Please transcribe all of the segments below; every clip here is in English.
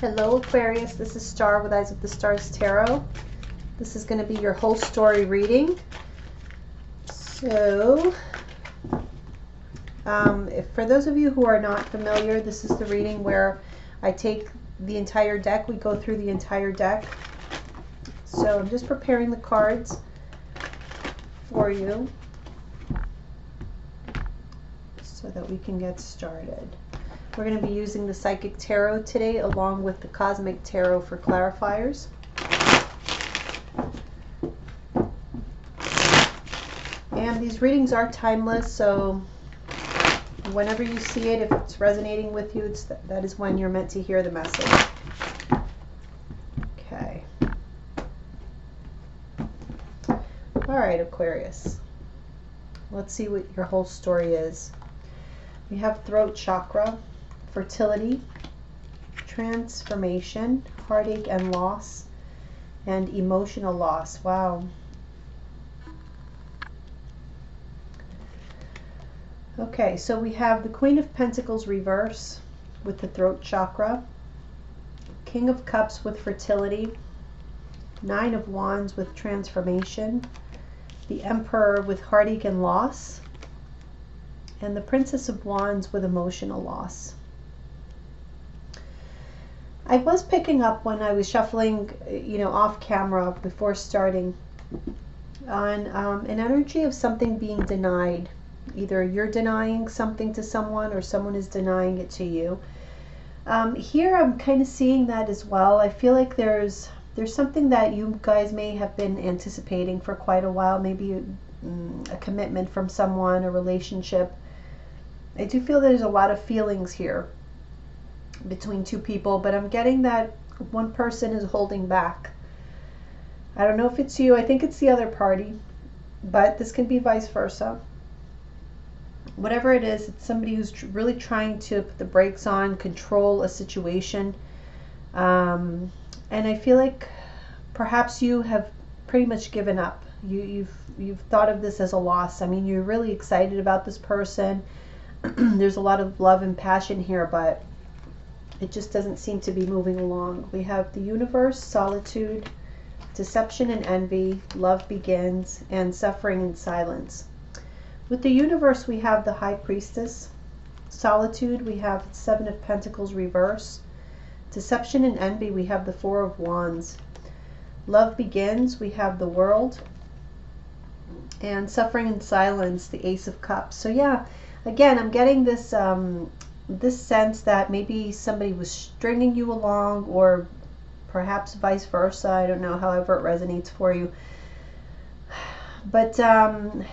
Hello Aquarius, this is Star with Eyes of the Stars Tarot. This is going to be your whole story reading. So, for those of you who are not familiar, this is the reading where I take the entire deck. We go through the entire deck. So I'm just preparing the cards for you so that we can get started. We're going to be using the Psychic Tarot today along with the Cosmic Tarot for clarifiers. And these readings are timeless, so whenever you see it, if it's resonating with you, that is when you're meant to hear the message. Okay. All right, Aquarius. Let's see what your whole story is. We have throat chakra, fertility, transformation, heartache and loss, and emotional loss. Wow. Okay, so we have the Queen of Pentacles reverse with the throat chakra, King of Cups with fertility, Nine of Wands with transformation, the Emperor with heartache and loss, and the Princess of Wands with emotional loss. I was picking up when I was shuffling, off camera before starting, on an energy of something being denied. Either you're denying something to someone or someone is denying it to you. Here I'm kind of seeing that as well. I feel like there's something that you guys may have been anticipating for quite a while, maybe a commitment from someone, a relationship. I do feel there's a lot of feelings here between two people, but I'm getting that one person is holding back. I don't know if it's you. I think it's the other party, but this can be vice versa. Whatever it is, it's somebody who's really trying to put the brakes on, control a situation. And I feel like perhaps you have pretty much given up. You've thought of this as a loss. I mean, you're really excited about this person. There's a lot of love and passion here, but it just doesn't seem to be moving along. We have the universe, solitude, deception and envy, love begins, and suffering and silence. With the universe, we have the High Priestess. Solitude, we have Seven of Pentacles reverse. Deception and envy, we have the Four of Wands. Love begins, we have the World. And suffering and silence, the Ace of Cups. So yeah, again, I'm getting this this sense that maybe somebody was stringing you along, or perhaps vice versa. I don't know, however it resonates for you. But and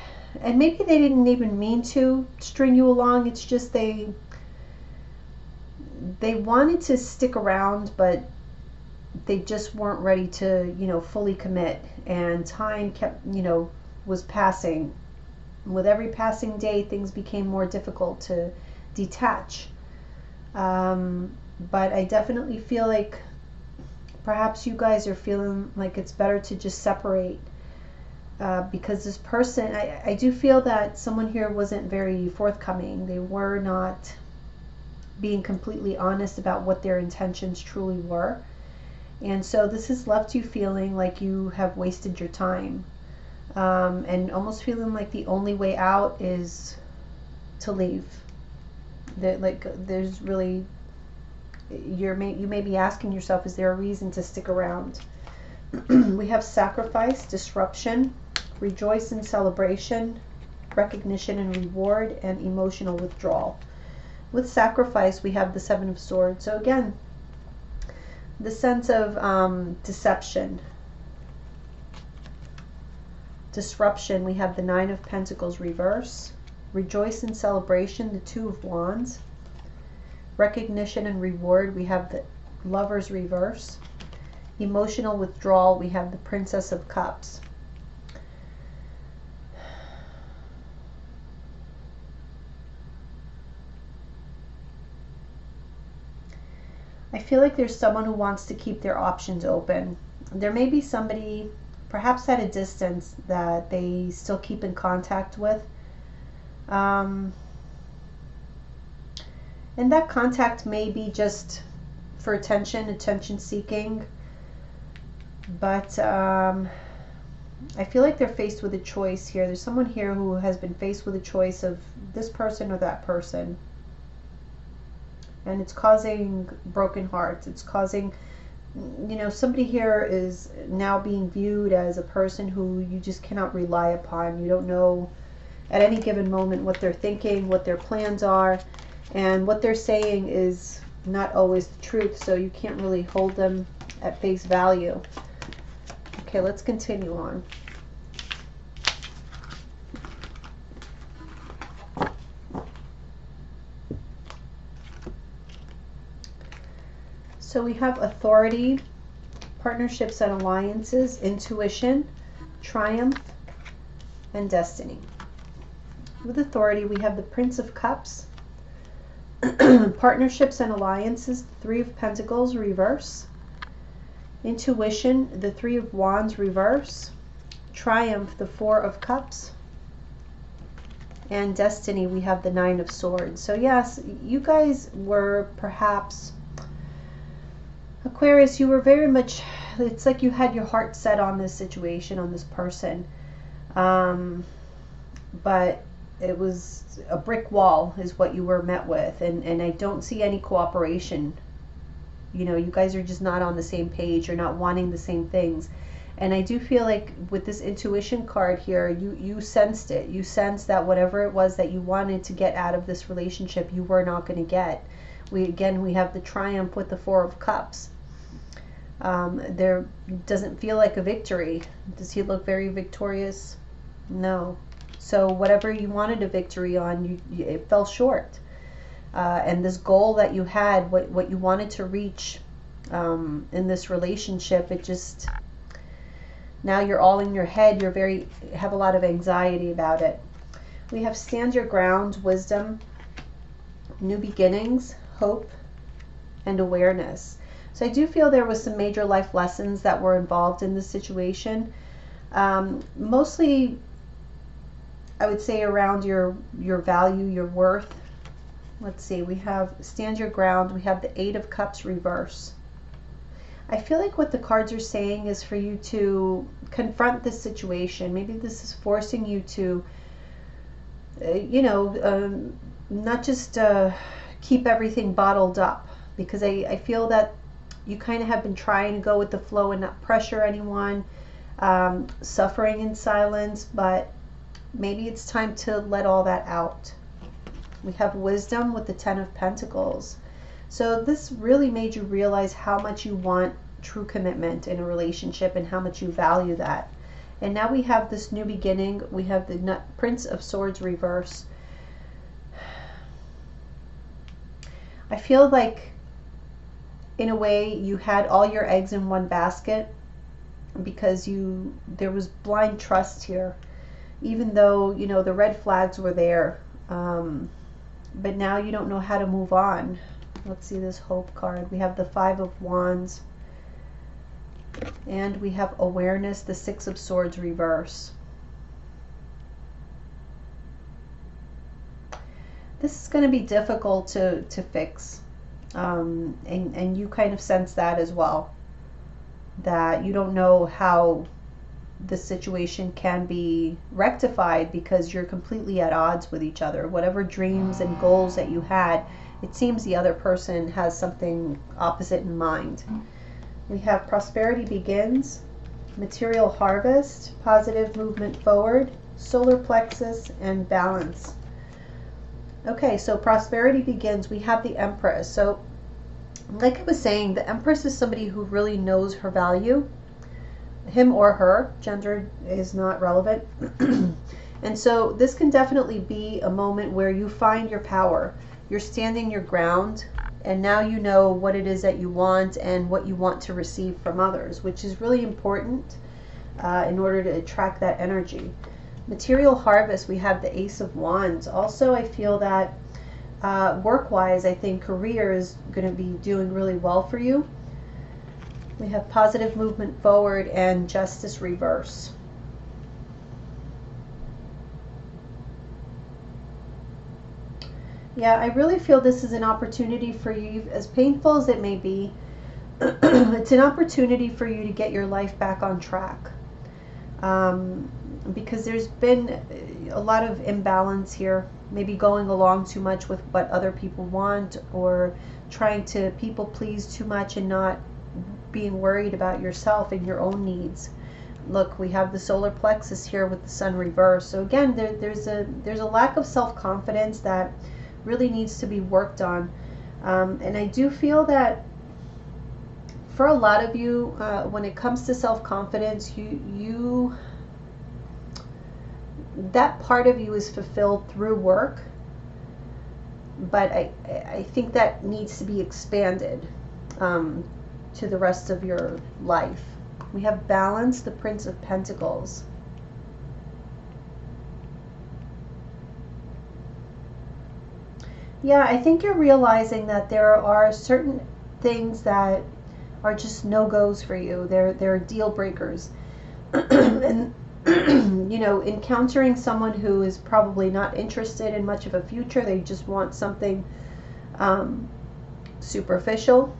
maybe they didn't even mean to string you along. It's just they wanted to stick around, but they just weren't ready to, fully commit. And time kept, was passing. With every passing day, things became more difficult to detach. But I definitely feel like perhaps you guys are feeling like it's better to just separate. Because this person, I do feel that someone here wasn't very forthcoming. They were not being completely honest about what their intentions truly were. And so this has left you feeling like you have wasted your time. And almost feeling like the only way out is to leave. There's really, you may be asking yourself, is there a reason to stick around? We have sacrifice, disruption, rejoice and celebration, recognition and reward, and emotional withdrawal. With sacrifice, we have the Seven of Swords. So again, the sense of deception. Disruption, we have the Nine of Pentacles reverse. Rejoice and celebration, the Two of Wands. Recognition and reward, we have the Lovers reverse. Emotional withdrawal, we have the Princess of Cups. I feel like there's someone who wants to keep their options open. There may be somebody, perhaps at a distance, that they still keep in contact with. And that contact may be just for attention seeking. But I feel like they're faced with a choice here. There's someone here who has been faced with a choice of this person or that person. And it's causing broken hearts. It's causing, you know, somebody here is now being viewed as a person who you just cannot rely upon. You don't know at any given moment what they're thinking, what their plans are, and what they're saying is not always the truth, so you can't really hold them at face value. Okay, let's continue on. So we have authority, partnerships and alliances, intuition, triumph, and destiny. With authority, we have the Prince of Cups, partnerships and alliances, the Three of Pentacles, reverse. Intuition, the Three of Wands, reverse. Triumph, the Four of Cups. And destiny, we have the Nine of Swords. So yes, you guys were perhaps, Aquarius, you were very much, it's like you had your heart set on this situation, on this person. But it was a brick wall is what you were met with. And I don't see any cooperation. You know, you guys are just not on the same page. You're not wanting the same things. And I do feel like with this intuition card here, you sensed it. You sensed that whatever it was that you wanted to get out of this relationship, you were not going to get. We have the Triumph with the Four of Cups. There doesn't feel like a victory. Does he look very victorious? No. So whatever you wanted a victory on, it fell short. And this goal that you had, what you wanted to reach in this relationship, it just, now you're all in your head. You're have a lot of anxiety about it. We have stand your ground, wisdom, new beginnings, hope, and awareness. So I do feel there was some major life lessons that were involved in this situation. Mostly, I would say around your value, your worth. Let's see, we have stand your ground. We have the Eight of Cups reverse. I feel like what the cards are saying is for you to confront this situation. Maybe this is forcing you to, not just keep everything bottled up. Because I feel that you kind of have been trying to go with the flow and not pressure anyone, suffering in silence, but maybe it's time to let all that out. We have wisdom with the Ten of Pentacles. So this really made you realize how much you want true commitment in a relationship and how much you value that. And now we have this new beginning. We have the Prince of Swords reverse. I feel like in a way you had all your eggs in one basket because there was blind trust here, even though, you know, the red flags were there. But now you don't know how to move on. Let's see this hope card. We have the Five of Wands. And we have awareness, the Six of Swords reverse. This is going to be difficult to fix. And you kind of sense that as well. That you don't know how the situation can be rectified because you're completely at odds with each other. Whatever dreams and goals that you had, it seems the other person has something opposite in mind. We have prosperity begins, material harvest, positive movement forward, solar plexus, and balance. Okay, so prosperity begins. We have the Empress. So like I was saying, the Empress is somebody who really knows her value. Him or her, gender is not relevant. And so this can definitely be a moment where you find your power. You're standing your ground, and now you know what it is that you want and what you want to receive from others, which is really important in order to attract that energy. Material harvest, we have the Ace of Wands. Also, I feel that work-wise, I think career is going to be doing really well for you. We have positive movement forward and justice reverse. Yeah, I really feel this is an opportunity for you, as painful as it may be. It's an opportunity for you to get your life back on track. Because there's been a lot of imbalance here, maybe going along too much with what other people want, or trying to people please too much and not being worried about yourself and your own needs. Look, we have the solar plexus here with the sun reversed. So again, there's a lack of self-confidence that really needs to be worked on. And I do feel that for a lot of you, when it comes to self-confidence, you that part of you is fulfilled through work, but I think that needs to be expanded to the rest of your life. We have balance, the Prince of Pentacles. Yeah, I think you're realizing that there are certain things that are just no-goes for you. They're deal breakers. And you know, encountering someone who is probably not interested in much of a future, they just want something superficial,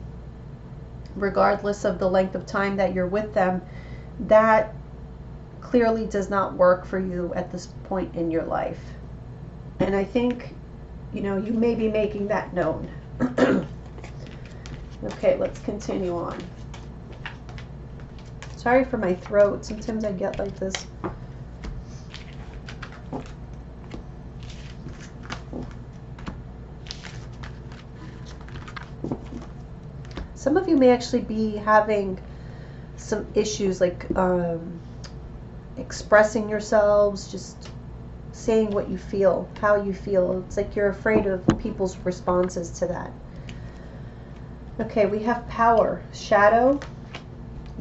regardless of the length of time that you're with them, that clearly does not work for you at this point in your life. And I think, you know, you may be making that known. Okay, let's continue on. Sorry for my throat. Sometimes I get like this. Some of you may actually be having some issues like expressing yourselves, just saying what you feel, how you feel. It's like you're afraid of people's responses to that. Okay, we have power, shadow,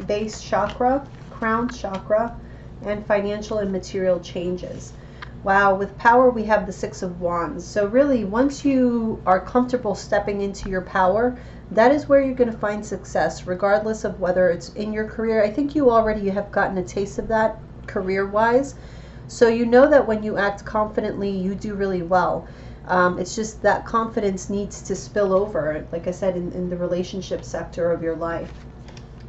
base chakra, crown chakra, and financial and material changes. Wow, with power we have the Six of Wands. So really, once you are comfortable stepping into your power, that is where you're going to find success, regardless of whether it's in your career. I think you already have gotten a taste of that career-wise. So you know that when you act confidently, you do really well. It's just that confidence needs to spill over, like I said, in the relationship sector of your life.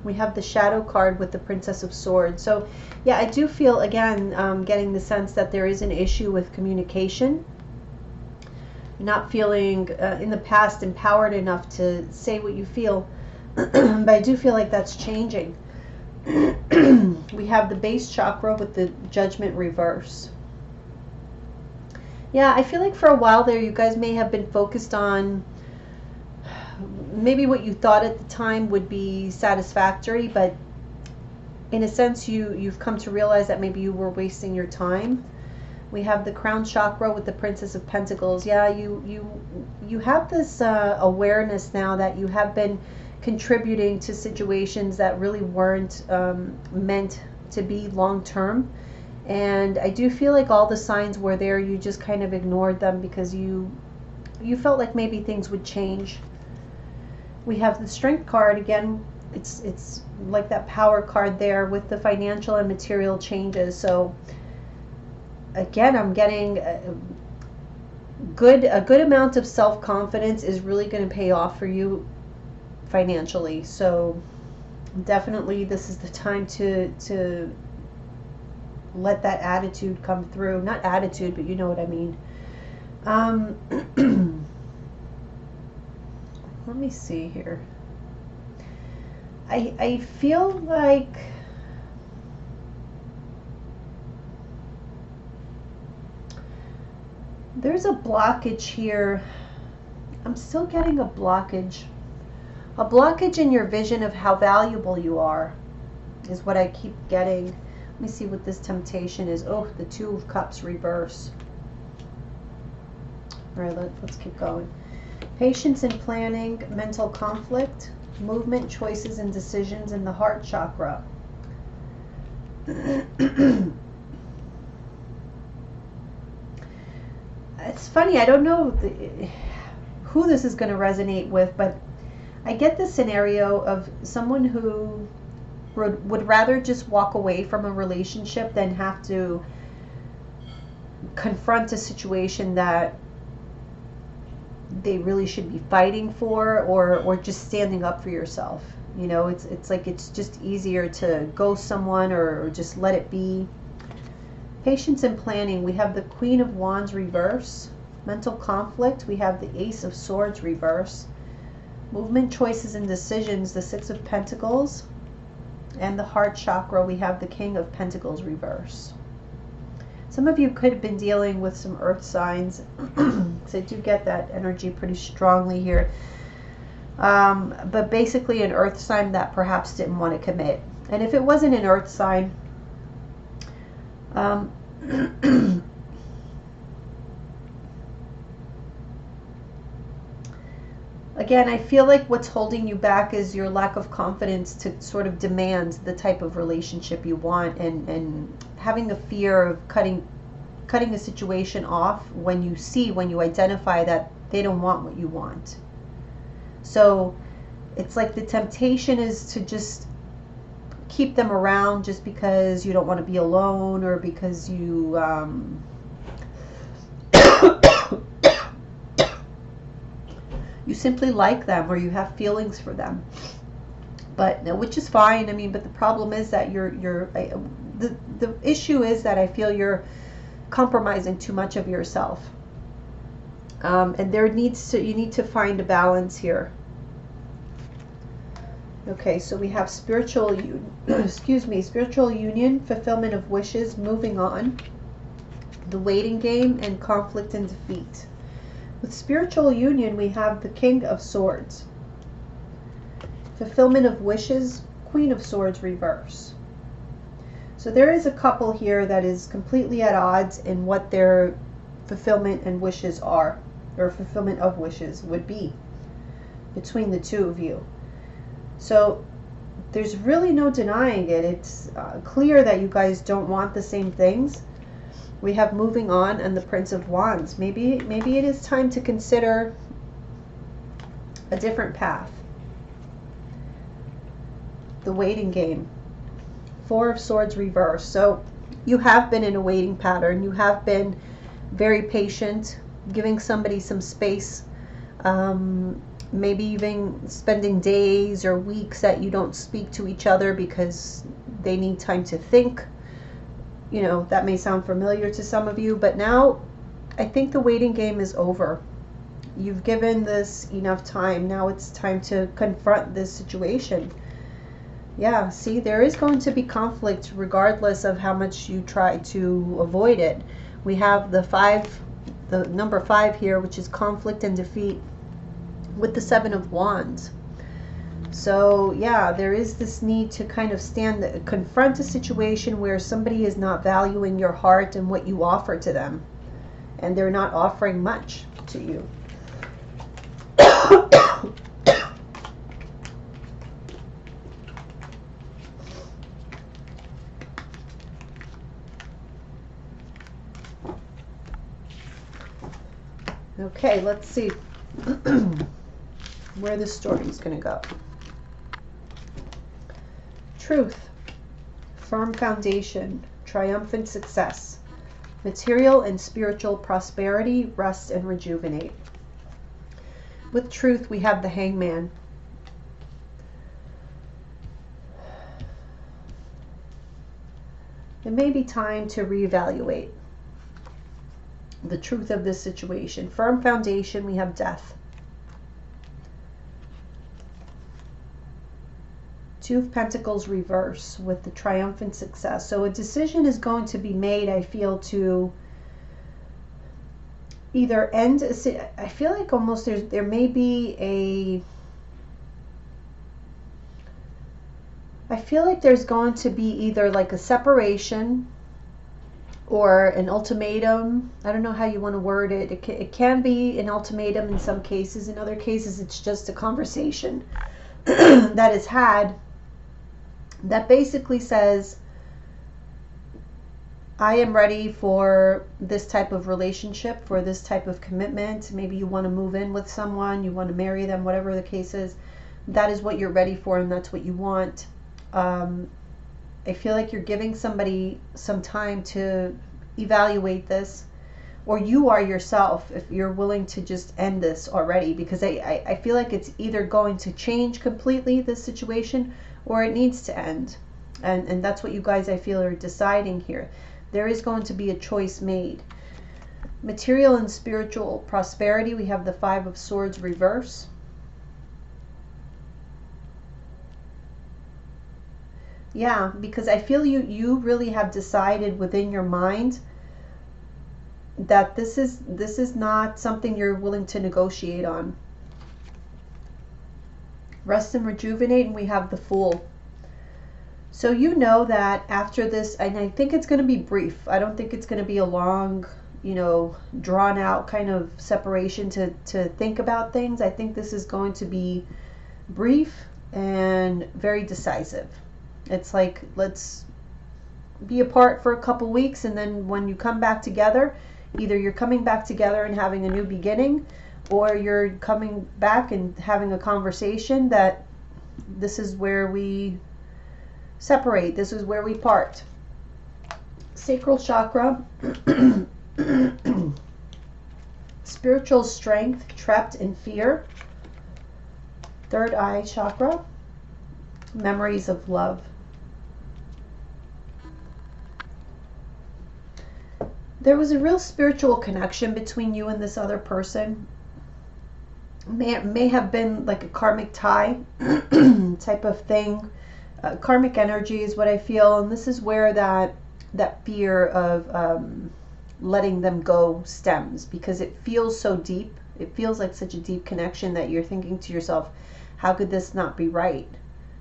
We have the shadow card with the Princess of Swords. So yeah, I do feel, again, getting the sense that there is an issue with communication. Not feeling in the past empowered enough to say what you feel. But I do feel like that's changing. We have the base chakra with the Judgment reverse. Yeah, I feel like for a while there you guys may have been focused on maybe what you thought at the time would be satisfactory, but in a sense you've come to realize that maybe you were wasting your time. We have the crown chakra with the Princess of Pentacles. Yeah, you have this awareness now that you have been contributing to situations that really weren't meant to be long-term. And I do feel like all the signs were there, you just kind of ignored them because you felt like maybe things would change. We have the Strength card again. It's like that power card there with the financial and material changes. So again, I'm getting a good amount of self-confidence is really going to pay off for you financially. So definitely this is the time to let that attitude come through. Not attitude, but you know what I mean. Let me see here. I feel like there's a blockage here. I'm still getting a blockage. A blockage in your vision of how valuable you are is what I keep getting. Let me see what this temptation is. Oh, the Two of Cups reverse. All right, let's keep going. Patience and planning, mental conflict, movement, choices, and decisions in the heart chakra. It's funny, I don't know who this is going to resonate with, but I get the scenario of someone who would rather just walk away from a relationship than have to confront a situation that they really should be fighting for, or just standing up for yourself. You know, it's like it's just easier to ghost someone or just let it be. Patience and planning, we have the Queen of Wands reverse. Mental conflict, we have the Ace of Swords reverse. Movement, choices, and decisions, the Six of Pentacles. And the heart chakra, we have the King of Pentacles reverse. Some of you could have been dealing with some earth signs. So I do get that energy pretty strongly here. But basically an earth sign that perhaps didn't want to commit. And if it wasn't an earth sign, again, I feel like what's holding you back is your lack of confidence to sort of demand the type of relationship you want, and having a fear of cutting a situation off when you identify that they don't want what you want. So it's like the temptation is to just keep them around just because you don't want to be alone, or because you you simply like them, or you have feelings for them. But which is fine. I mean, but the problem is that the issue is that I feel you're compromising too much of yourself. And you need to find a balance here. Okay, so we have spiritual union, fulfillment of wishes, moving on, the waiting game, and conflict and defeat. With spiritual union, we have the King of Swords. Fulfillment of wishes, Queen of Swords reverse. So there is a couple here that is completely at odds in what their fulfillment and wishes are, or fulfillment of wishes would be between the two of you. So there's really no denying it. It's clear that you guys don't want the same things. We have moving on and the Prince of Wands. Maybe it is time to consider a different path. The waiting game. Four of Swords reverse. So you have been in a waiting pattern. You have been very patient, giving somebody some space. Maybe even spending days or weeks that you don't speak to each other because they need time to think. You know, that may sound familiar to some of you, but now I think the waiting game is over. You've given this enough time. Now it's time to confront this situation. Yeah, see, there is going to be conflict regardless of how much you try to avoid it. We have the number 5 here, which is conflict and defeat, with the 7 of Wands. So yeah, there is this need to kind of confront a situation where somebody is not valuing your heart and what you offer to them, and they're not offering much to you. Okay, let's see where this story is going to go. Truth, firm foundation, triumphant success, material and spiritual prosperity, rest and rejuvenate. With truth, we have the Hangman. It may be time to reevaluate the truth of this situation. Firm foundation, we have death. 2 of Pentacles reverse with the triumphant success. So a decision is going to be made, I feel, to either end, I feel like almost there may be I feel like there's going to be either like a separation or an ultimatum. I don't know how you want to word it. It can be an ultimatum in some cases. In other cases, it's just a conversation that is had that basically says, I am ready for this type of relationship, for this type of commitment. Maybe you want to move in with someone, you want to marry them, whatever the case is. That is what you're ready for, and that's what you want. I feel like you're giving somebody some time to evaluate this, or you are yourself, if you're willing to just end this already, because I feel like it's either going to change completely, this situation, or it needs to end. And that's what you guys, I feel, are deciding here. There is going to be a choice made. Material and spiritual prosperity, we have the Five of Swords reverse. Yeah, because I feel you really have decided within your mind that this is not something you're willing to negotiate on. Rest and rejuvenate, and we have the Fool. So you know that after this, and I think it's going to be brief. I don't think it's going to be a long, you know, drawn out kind of separation to think about things. I think this is going to be brief and very decisive. It's like, let's be apart for a couple weeks, and then when you come back together, either you're coming back together and having a new beginning, or you're coming back and having a conversation that this is where we separate, this is where we part. Sacral chakra, spiritual strength trapped in fear. Third eye chakra, memories of love. There was a real spiritual connection between you and this other person. May have been like a karmic tie type of thing. Karmic energy is what I feel, and this is where that fear of letting them go stems, because it feels so deep. It feels like such a deep connection that you're thinking to yourself, how could this not be right?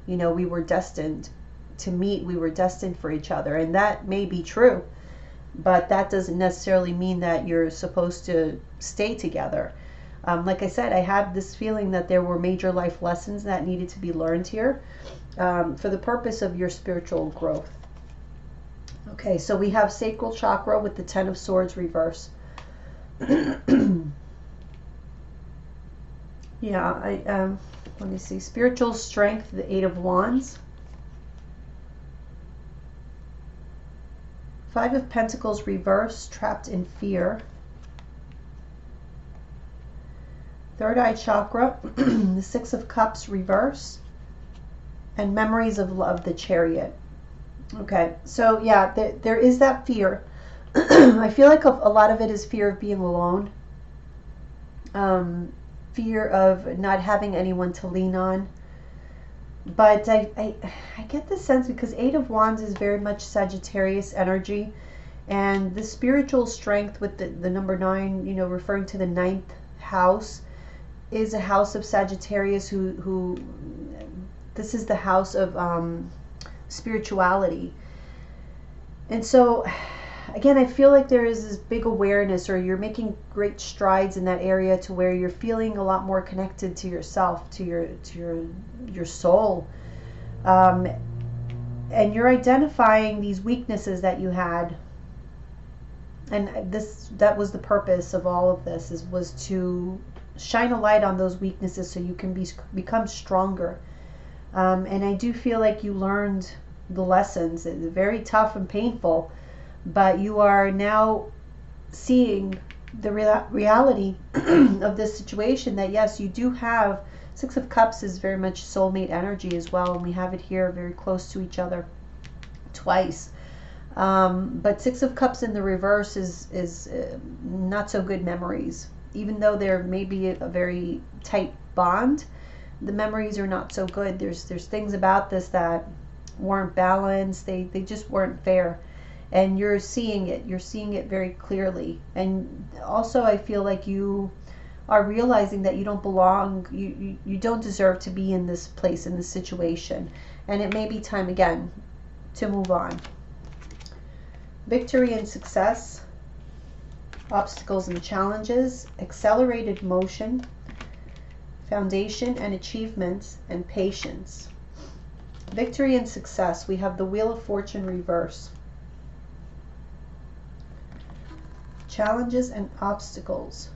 You know, we were destined to meet, we were destined for each other, and that may be true, but that doesn't necessarily mean that you're supposed to stay together. Like I said, I have this feeling that there were major life lessons that needed to be learned here for the purpose of your spiritual growth. Okay, so we have sacral chakra with the Ten of Swords reverse. Yeah, let me see. Spiritual strength, the Eight of Wands. Five of Pentacles reverse, trapped in fear. Third eye chakra, the Six of Cups reverse, and memories of love, the Chariot. Okay, so yeah, there is that fear. I feel like a lot of it is fear of being alone, fear of not having anyone to lean on. But I get the sense, because Eight of Wands is very much Sagittarius energy, and the spiritual strength with the number 9, you know, referring to the 9th house, is a house of Sagittarius who this is the house of spirituality. And so again, I feel like there is this big awareness, or you're making great strides in that area, to where you're feeling a lot more connected to yourself, to your soul, and you're identifying these weaknesses that you had. And that was the purpose of all of this, was to shine a light on those weaknesses so you can become stronger. And I do feel like you learned the lessons. It's very tough and painful, but you are now seeing the reality of this situation, that yes, you do have, Six of Cups is very much soulmate energy as well, and we have it here very close to each other twice. But Six of Cups in the reverse is not so good memories. Even though there may be a very tight bond, the memories are not so good. There's things about this that weren't balanced. They just weren't fair. And you're seeing it very clearly. And also I feel like you are realizing that you don't belong, you don't deserve to be in this place, in this situation. And it may be time again to move on. Victory and success, obstacles and challenges, accelerated motion, foundation and achievements, and patience. Victory and success, we have the Wheel of Fortune reverse. Challenges and obstacles,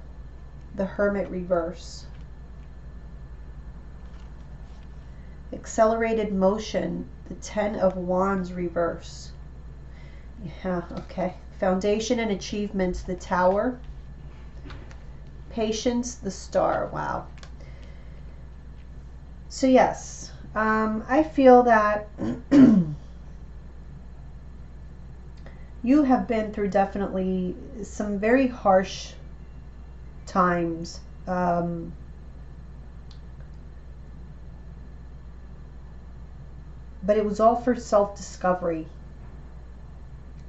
the Hermit reverse. Accelerated motion, the Ten of Wands reverse. Yeah, okay. Foundation and achievements, the Tower. Patience, the Star. Wow. So yes, I feel that you have been through definitely some very harsh times. But it was all for self-discovery.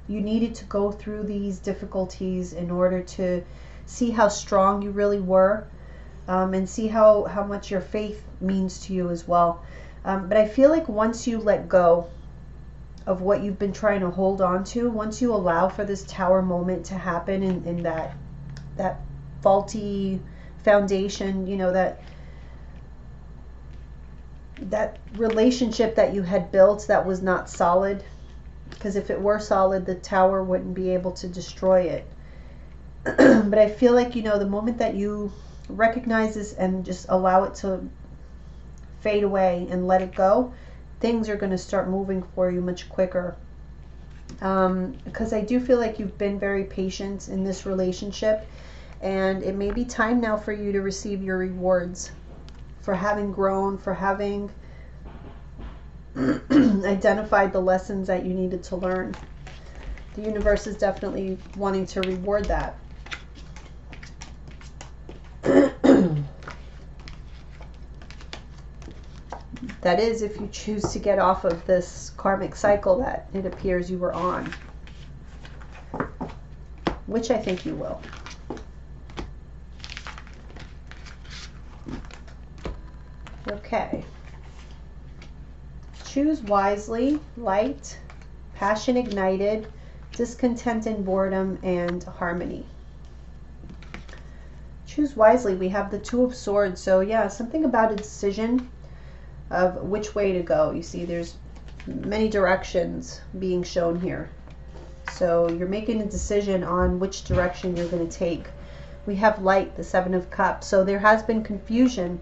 You needed to go through these difficulties in order to see how strong you really were, and see how much your faith means to you as well. But I feel like once you let go of what you've been trying to hold on to, once you allow for this Tower moment to happen in that faulty foundation, you know, that relationship that you had built that was not solid, because if it were solid, the Tower wouldn't be able to destroy it. But I feel like, you know, the moment that you recognize this and just allow it to fade away and let it go, things are going to start moving for you much quicker. Because I do feel like you've been very patient in this relationship, and it may be time now for you to receive your rewards for having grown, for having identified the lessons that you needed to learn. The universe is definitely wanting to reward that. That is, if you choose to get off of this karmic cycle that it appears you were on, which I think you will. Okay. Choose wisely, light, passion ignited, discontent and boredom, and harmony. Choose wisely. We have the Two of Swords. So yeah, something about a decision of which way to go. You see, there's many directions being shown here. So you're making a decision on which direction you're going to take. We have light, the Seven of Cups. So there has been confusion.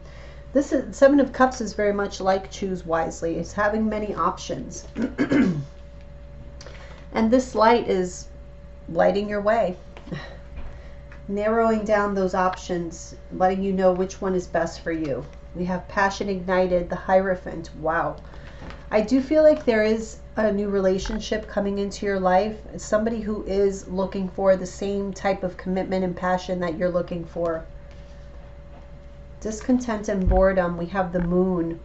This is, Seven of Cups is very much like choose wisely. It's having many options. And this light is lighting your way. Narrowing down those options, letting you know which one is best for you. We have passion ignited, the Hierophant. Wow. I do feel like there is a new relationship coming into your life. It's somebody who is looking for the same type of commitment and passion that you're looking for. Discontent and boredom. We have the Moon.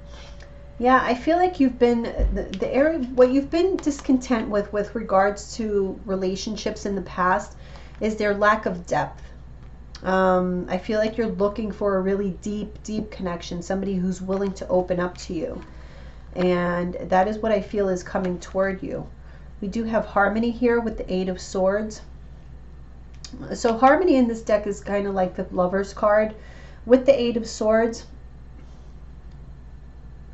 Yeah, I feel like you've been, the area, what you've been discontent with regards to relationships in the past is their lack of depth. I feel like you're looking for a really deep connection, somebody who's willing to open up to you. And that is what I feel is coming toward you. We do have harmony here with the Eight of Swords. So harmony in this deck is kind of like the Lover's card. With the Eight of Swords,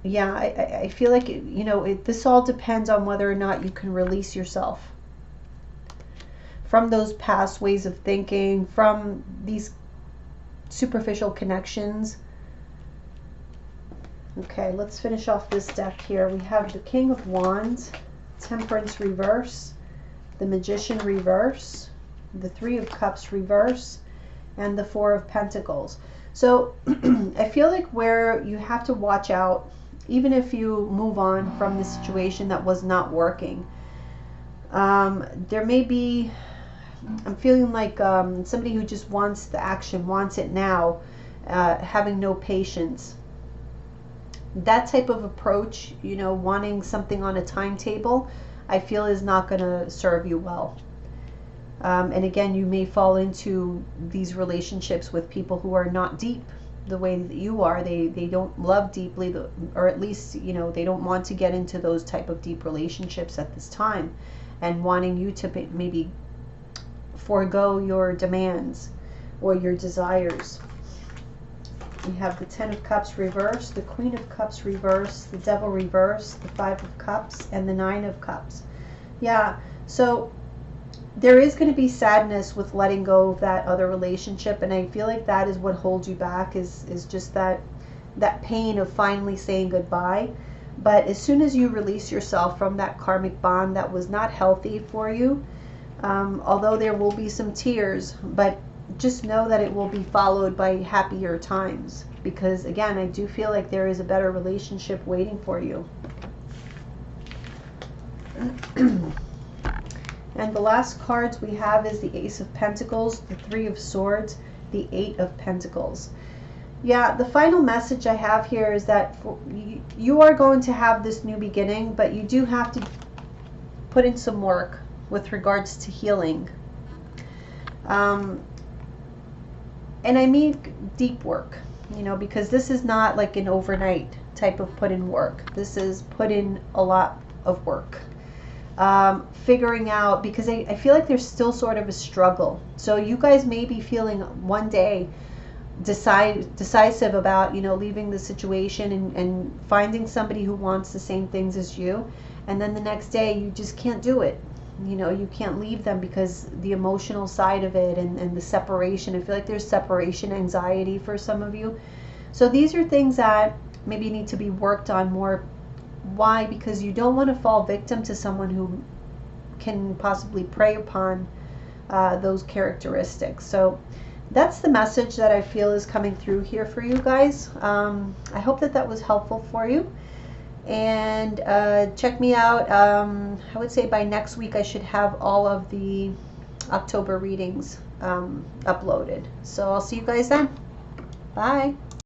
yeah, I feel like, you know, this all depends on whether or not you can release yourself from those past ways of thinking, from these superficial connections. Okay, let's finish off this deck here. We have the King of Wands, Temperance reverse, the Magician reverse, the Three of Cups reverse, and the Four of Pentacles. So I feel like where you have to watch out, even if you move on from the situation that was not working, there may be, I'm feeling like somebody who just wants the action, wants it now, having no patience. That type of approach, you know, wanting something on a timetable, I feel is not going to serve you well. And again, you may fall into these relationships with people who are not deep the way that you are. They don't love deeply, or at least, you know, they don't want to get into those type of deep relationships at this time, and wanting you to maybe forego your demands or your desires. We have the Ten of Cups reverse, the Queen of Cups reverse, the Devil reverse, the Five of Cups, and the Nine of Cups. Yeah, so there is going to be sadness with letting go of that other relationship, and I feel like that is what holds you back, is just that pain of finally saying goodbye. But as soon as you release yourself from that karmic bond that was not healthy for you, Although there will be some tears, but just know that it will be followed by happier times, because again, I do feel like there is a better relationship waiting for you. And the last cards we have is the Ace of Pentacles, the Three of Swords, the Eight of Pentacles. Yeah, the final message I have here is that you are going to have this new beginning, but you do have to put in some work with regards to healing. And I mean deep work, you know, because this is not like an overnight type of put in work. This is put in a lot of work. Figuring out, because I feel like there's still sort of a struggle. So you guys may be feeling one day decisive about, you know, leaving the situation and finding somebody who wants the same things as you, and then the next day you just can't do it. You know, you can't leave them because the emotional side of it and the separation. I feel like there's separation anxiety for some of you. So these are things that maybe need to be worked on more. Why? Because you don't want to fall victim to someone who can possibly prey upon those characteristics. So that's the message that I feel is coming through here for you guys. I hope that that was helpful for you. And check me out. I would say by next week I should have all of the October readings uploaded. So I'll see you guys then. Bye.